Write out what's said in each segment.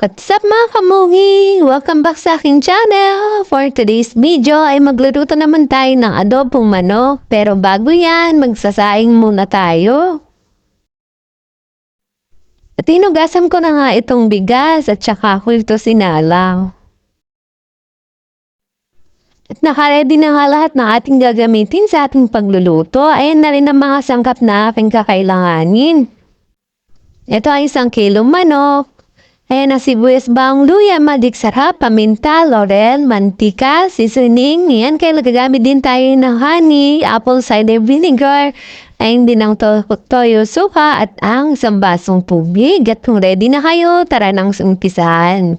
What's up mga kamugi? Welcome back sa aking channel! For today's video ay magluluto naman tayo ng adobong manok. Pero bago yan, magsasaing muna tayo. At hinugasan ko na nga itong bigas at saka ko ito sinalaw. At nakaredy na nga lahat ng ating gagamitin sa ating pagluluto. Ayan na rin ang mga sangkap na aking kakailanganin. Ito ay 1 kilong manok. Ayan na sibuyas, bawang, luya, magic sarap, paminta, laurel, mantika, seasoning. Yan, kaya gagamit din tayo ng honey, apple cider vinegar, ayun din ang toyo suka at ang 1 basong tubig. At kung ready na kayo, tara nang umpisahan.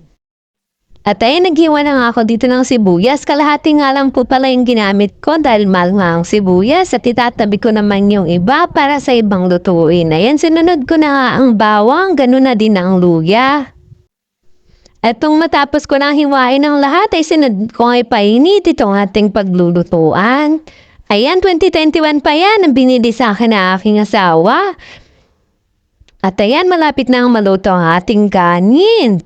At ayun, naghiwa na nga ako dito ng sibuyas. Kalahati nga lang po pala yung ginamit ko dahil mahal nga ang sibuyas. At itatabi ko naman yung iba para sa ibang lutuin. Ayan, sinunod ko na nga ang bawang, ganun na din ang luya. At nung matapos ko nang hiwain ang lahat, ay sinunod ko ay painit itong ating paglulutuan. Ayan, 2021 pa yan ang binili sa akin na aking asawa. At ayan, malapit na ang maluto ang ating kanin.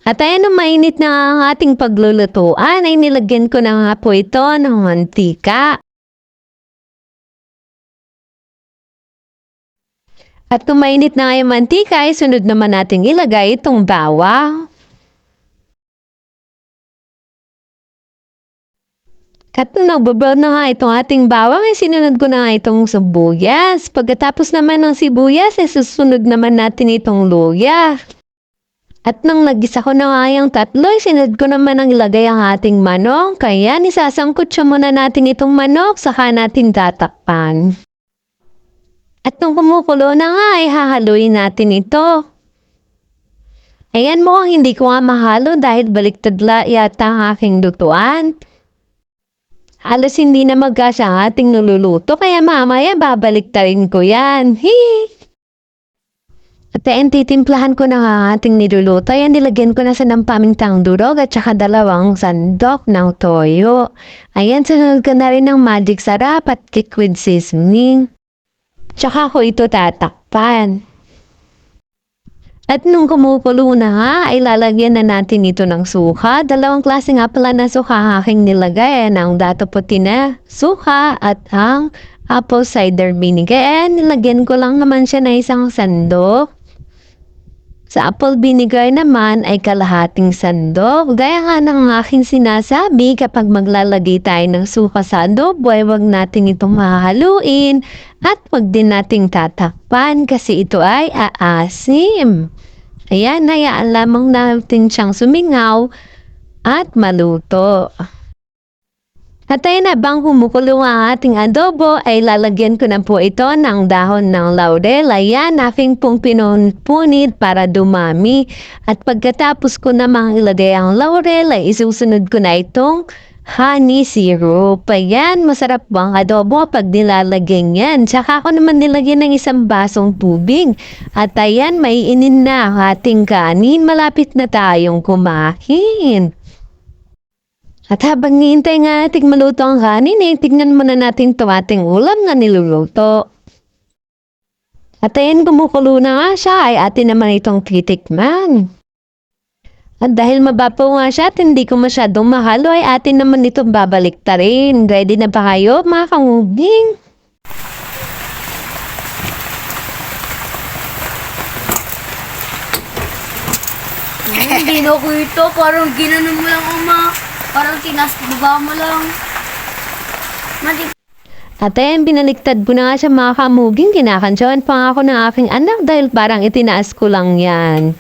At ayan, nung mainit na ang ating paglulutuan, ay nilagyan ko na nga po ito ng mantika. At kung mainit na nga yung mantika, ay sunod naman natin ilagay itong bawang. At nung nagbo-brown na nga itong ating bawang, ay sinunod ko na nga itong sibuyas. Pagkatapos naman ng sibuyas, ay susunod naman natin itong luya. At nung nagisa ko na nga yung tatlo, ay sinunod ko naman ang ilagay ang ating manok. Kaya nisasangkot siya muna natin itong manok, saka natin tatakpan. At nung kumukulo na nga, ay hahaluin natin ito. Ayan, mukhang hindi ko nga mahalo dahil baliktad yata ang aking lutuan. Halos hindi na magkasya ang ating niluluto, kaya mamaya babaliktarin ko yan. At ayan, titimplahan ko na nga ating niluluto. Ayan, nilagyan ko na sa ng pamintang durog at saka 2 sandok ng toyo. Ayan, sunod ko na rin ng magic sarap at kick with seasoning. Tsaka ko ito tatakpan. At nung kumukulo na nga, ay lalagyan na natin ito ng suka. 2 klase nga pala na suka aking nilagay. Ang dato puti na suka at ang apple cider vinegar. Nilagyan ko lang naman siya na 1 sandok. Sa apple vinegar naman ay kalahating sandok. Gaya nga ng aking sinasabi, kapag maglalagay tayo ng suka sa adobo, ay wag natin itong mahaluin at wag din nating tatakpan kasi ito ay aasim. Ayan, hayaan lamang natin siyang sumingaw at maluto. At ayun, habang kumukulo ang ating adobo, ay lalagyan ko na po ito ng dahon ng laurel. Ayan, aking pong pinunpunit para dumami. At pagkatapos ko namang ilagay ang laurel, ay isusunod ko na itong honey syrup. Ayan, masarap po ang adobo pag nilalagyan yan. Tsaka ako naman nilagyan ng 1 basong tubig. At ayan, maiinin na ang ating kanin. Malapit na tayong kumain. At habang niintay nga ating maluto ang kanin, tignan muna natin ito ating ulam na niluluto. At ayan, kumukulo na nga siya, ay atin naman itong titikman. At dahil mabapo nga siya at hindi ko masyadong mahalo, ay atin naman itong babaliktarin. Ready na ba kayo mga kangubing? Hindi na ko ito, parang ginanon mo lang ama. Parang tinasbaba mo lang. At ayan, binaliktad ko na nga siya mga kamuging. Kinakansyawan pa nga ako ng aking anak dahil parang itinaas ko lang yan.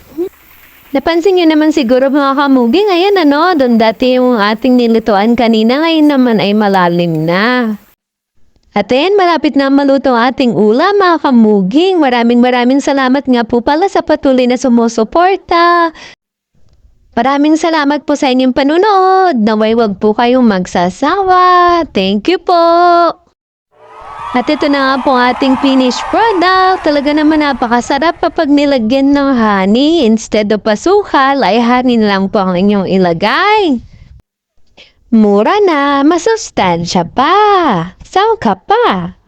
Napansin nyo naman siguro mga kamuging, ayan ano, doon dati yung ating nilutuan kanina, ngayon naman ay malalim na. At ayan, malapit na maluto ang ating ulam mga kamuging. Maraming salamat nga po pala sa patuloy na sumusuporta. Maraming salamat po sa inyong panunood. Naway wag po kayong magsasawa. Thank you po. At ito na nga po ating finished product. Talaga naman napakasarap kapag nilagyan ng honey. Instead of asukal, ay honey na lang po ang inyong ilagay. Mura na, masustansya pa. Saan ka pa?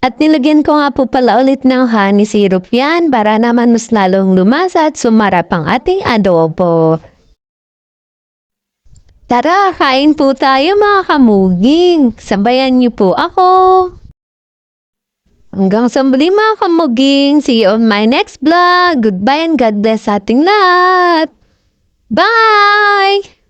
At nilagyan ko nga po pala ulit ng honey syrup yan para naman mas lalong lumasa at sumarap ang ating adobo. Tara, kain po tayo mga kamuging. Sabayan niyo po ako. Hanggang sa muli mga kamuging. See you on my next vlog. Goodbye and God bless sa ating lahat. Bye!